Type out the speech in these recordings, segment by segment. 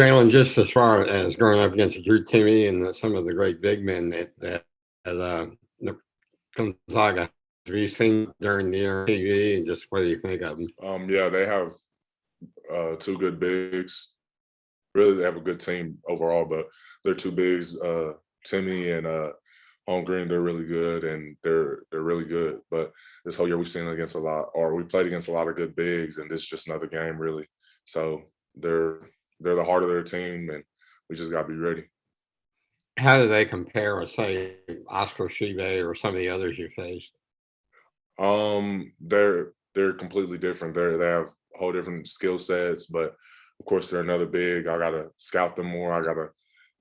Jaylin, just as far as growing up against Drew Timmy and some of the great big men the Gonzaga, have you seen during the year on TV, and just what do you think of them? Yeah, they have two good bigs. Really, they have a good team overall, but they're two bigs, Timmy and Holmgren. They're really good, and they're really good. But this whole year we've seen against a lot, or we played against a lot of good bigs, and this is just another game, really. So they're they're the heart of their team, and we just got to be ready. How do they compare with, say, Oscar Shibe or some of the others you faced? They're completely different. They have whole different skill sets, but of course they're another big. I gotta scout them more. I gotta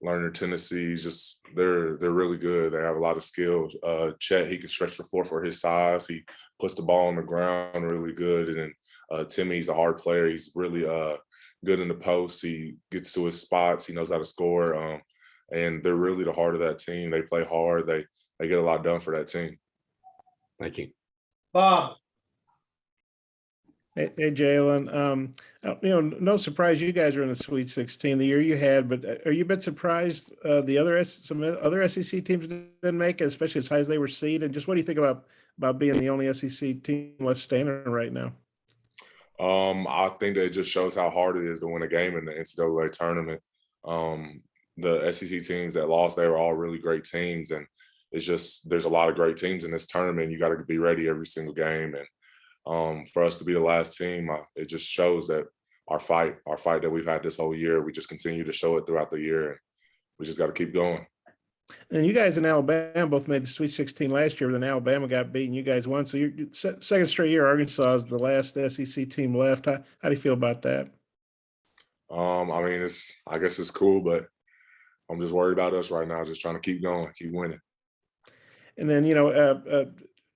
learn their tendencies. Just they're really good. They have a lot of skills. Chet, he can stretch the floor for his size. He puts the ball on the ground really good. And then Timmy's a hard player. He's really good in the post. He gets to his spots. He knows how to score. And they're really the heart of that team. They play hard. They get a lot done for that team. Thank you. Bob. Hey, Jaylin. No surprise you guys are in the Sweet 16 the year you had, but are you a bit surprised some other SEC teams didn't make it, especially as high as they were seeded? Just what do you think about being the only SEC team left standing right now? I think that it just shows how hard it is to win a game in the NCAA tournament. The SEC teams that lost, they were all really great teams, and it's just there's a lot of great teams in this tournament. You got to be ready every single game, and for us to be the last team, it just shows that our fight that we've had this whole year, we just continue to show it throughout the year, and we just got to keep going. And you guys in Alabama both made the Sweet 16 last year, but then Alabama got beaten. You guys won. So you're second straight year, Arkansas is the last SEC team left. How do you feel about that? I mean, I guess it's cool, but I'm just worried about us right now, just trying to keep going, keep winning. And then,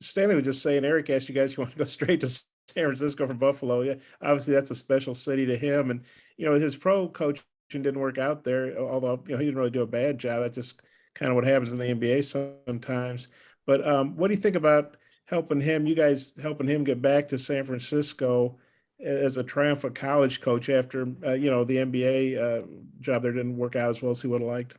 Stanley was just saying, Eric asked you guys, you want to go straight to San Francisco from Buffalo. Yeah, obviously that's a special city to him. And, his pro coaching didn't work out there, although, he didn't really do a bad job. That's just kind of what happens in the NBA sometimes. But what do you think about you guys helping him get back to San Francisco as a triumphant college coach after, the NBA job there didn't work out as well as he would have liked?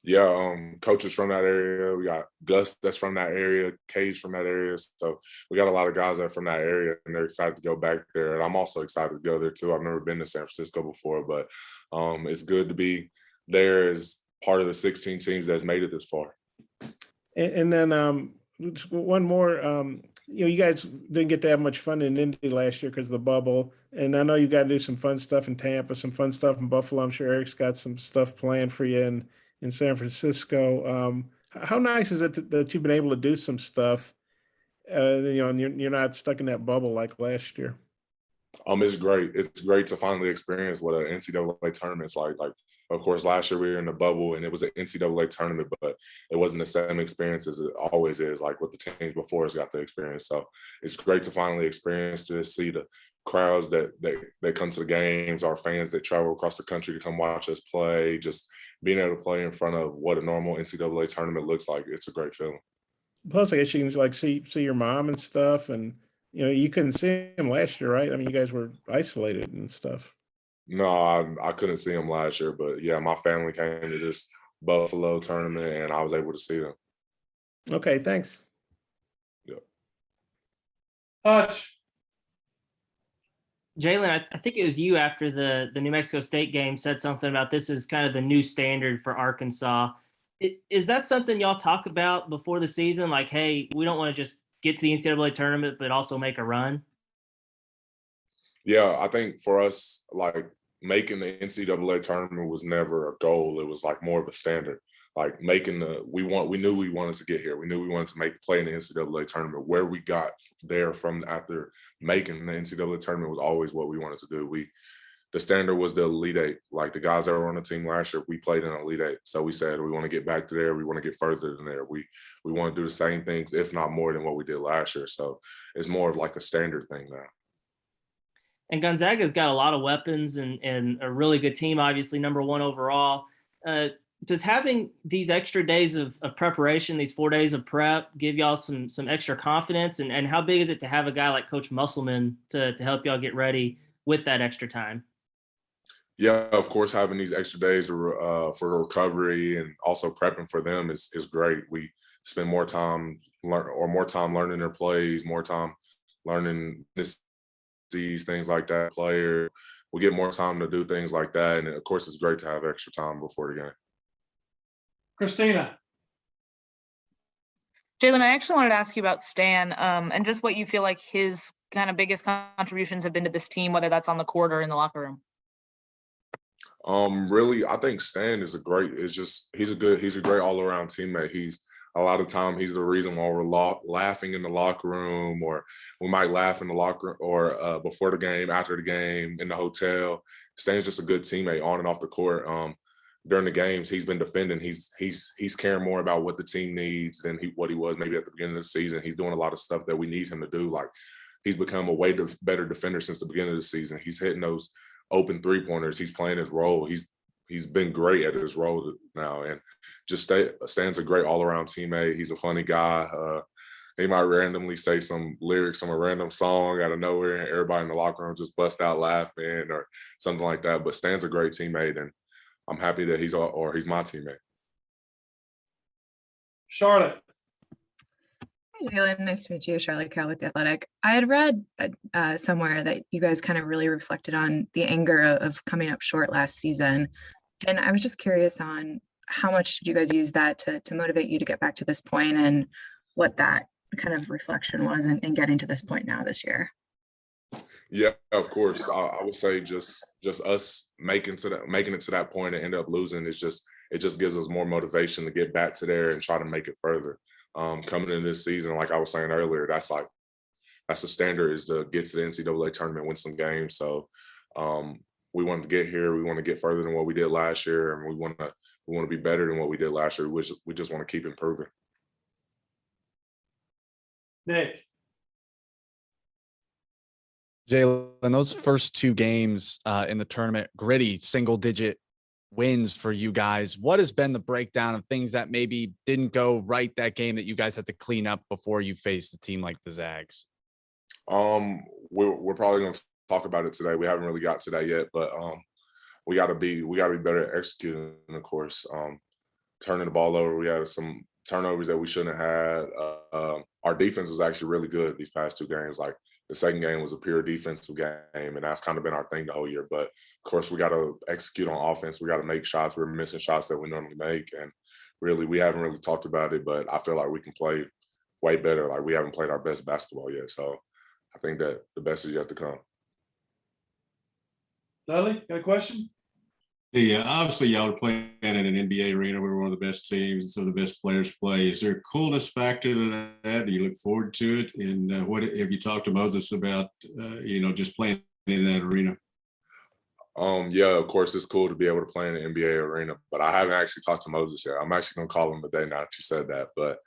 Yeah, coaches from that area. We got Gus that's from that area, Cage from that area. So we got a lot of guys that are from that area, and they're excited to go back there. And I'm also excited to go there too. I've never been to San Francisco before, but it's good to be there as part of the 16 teams that's made it this far. And then one more. You guys didn't get to have much fun in Indy last year because of the bubble. And I know you got to do some fun stuff in Tampa, some fun stuff in Buffalo. I'm sure Eric's got some stuff planned for you in San Francisco. How nice is it that you've been able to do some stuff, and you're not stuck in that bubble like last year? It's great. It's great to finally experience what an NCAA tournament's like. Like, of course, last year we were in the bubble and it was an NCAA tournament, but it wasn't the same experience as it always is, like what the teams before us got to experience. So it's great to finally experience this, see the crowds that come to the games, our fans that travel across the country to come watch us play, just being able to play in front of what a normal NCAA tournament looks like. It's a great feeling. Plus, I guess you can see your mom and stuff, and you couldn't see him last year, right? I mean, you guys were isolated and stuff. No, I couldn't see them last year, but yeah, my family came to this Buffalo tournament and I was able to see them. Okay, thanks. Yeah. Hutch. Jaylin, I think it was you after the New Mexico State game said something about this is kind of the new standard for Arkansas. Is that something y'all talk about before the season? Like, hey, we don't want to just get to the NCAA tournament, but also make a run? Yeah, I think for us, like making the NCAA tournament was never a goal. It was like more of a standard. Like we knew we wanted to get here. We knew we wanted to play in the NCAA tournament. Where we got there from after making the NCAA tournament was always what we wanted to do. The standard was the Elite Eight. Like the guys that were on the team last year, we played in Elite Eight. So we said we want to get back to there. We want to get further than there. We want to do the same things, if not more than what we did last year. So it's more of like a standard thing now. And Gonzaga's got a lot of weapons and a really good team, obviously, number one overall. Does having these extra days of preparation, these 4 days of prep, give y'all some extra confidence? And how big is it to have a guy like Coach Musselman to help y'all get ready with that extra time? Yeah, of course, having these extra days for recovery and also prepping for them is great. We spend more time learning their plays, more time learning these things like that. Player, we get more time to do things like that, and of course, it's great to have extra time before the game. Christina. Jaylin, I actually wanted to ask you about Stan and just what you feel like his kind of biggest contributions have been to this team, whether that's on the court or in the locker room. Really, I think Stan is he's a great all around teammate. He's a lot of time he's the reason why we're laughing in the locker room, or we might laugh in the locker or before the game, after the game, in the hotel. Stan's just a good teammate on and off the court. During the games, he's been defending. He's caring more about what the team needs than what he was maybe at the beginning of the season. He's doing a lot of stuff that we need him to do. Like, he's become a better defender since the beginning of the season. He's hitting those open 3-pointers. He's playing his role. He's been great at his role now, and just Stan's a great all-around teammate. He's a funny guy. He might randomly say some lyrics from a random song out of nowhere, and everybody in the locker room just bust out laughing or something like that. But Stan's a great teammate, and I'm happy that he's my teammate. Charlotte. Hey, Jaylin, nice to meet you. Charlotte Cal with The Athletic. I had read somewhere that you guys kind of really reflected on the anger of coming up short last season. And I was just curious on how much did you guys use that to motivate you to get back to this point, and what that kind of reflection was in getting to this point now this year? Yeah, of course. I would say just us making it to that point and end up losing it just gives us more motivation to get back to there and try to make it further. Coming in this season, like I was saying earlier, that's the standard, is to get to the NCAA tournament, win some games. So we wanted to get here. We want to get further than what we did last year, and we want to be better than what we did last year. We just want to keep improving. Nick. Jaylin, those first 2 games in the tournament, gritty, single-digit wins for you guys. What has been the breakdown of things that maybe didn't go right that game that you guys had to clean up before you faced a team like the Zags? We're probably going to talk about it today. We haven't really got to that yet, but we got to be better at executing, of course. Turning the ball over, we had some turnovers that we shouldn't have had. Our defense was actually really good these past 2 games. Like, the second game was a pure defensive game, and that's kind of been our thing the whole year. But of course, we got to execute on offense. We got to make shots. We're missing shots that we normally make, and really, we haven't really talked about it. But I feel like we can play way better. Like, we haven't played our best basketball yet, so I think that the best is yet to come. Dudley, got a question? Yeah, obviously y'all are playing in an NBA arena where one of the best teams and some of the best players play. Is there a coolness factor to that? Do you look forward to it? And what have you talked to Moses about, just playing in that arena? Yeah, of course, it's cool to be able to play in the NBA arena, but I haven't actually talked to Moses yet. I'm actually going to call him today now that you said that, but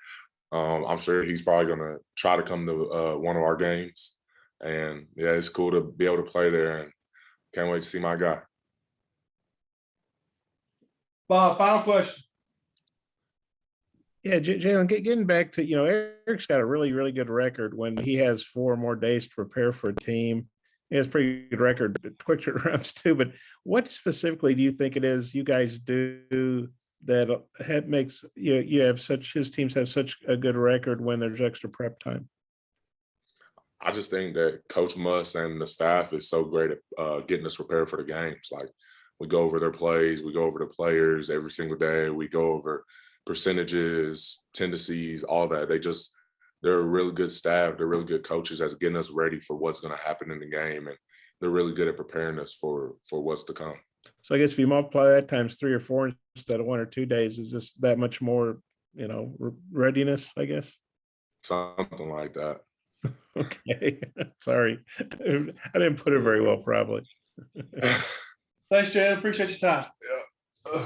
I'm sure he's probably going to try to come to one of our games. And yeah, it's cool to be able to play there, and can't wait to see my guy. Bob, final question. Yeah, Jaylin, getting back to, Eric's got a really, really good record when he has 4 more days to prepare for a team. He has a pretty good record, quick turnarounds too. But what specifically do you think it is you guys do that makes his teams have such a good record when there's extra prep time? I just think that Coach Muss and the staff is so great at getting us prepared for the games. Like, we go over their plays, we go over the players every single day. We go over percentages, tendencies, all that. They're a really good staff. They're really good coaches at getting us ready for what's going to happen in the game. And they're really good at preparing us for what's to come. So I guess if you multiply that times 3 or 4 instead of 1 or 2 days, is just that much more, readiness, I guess? Something like that. Okay. Sorry. I didn't put it very well, probably. Thanks, Jay. Appreciate your time. Yeah.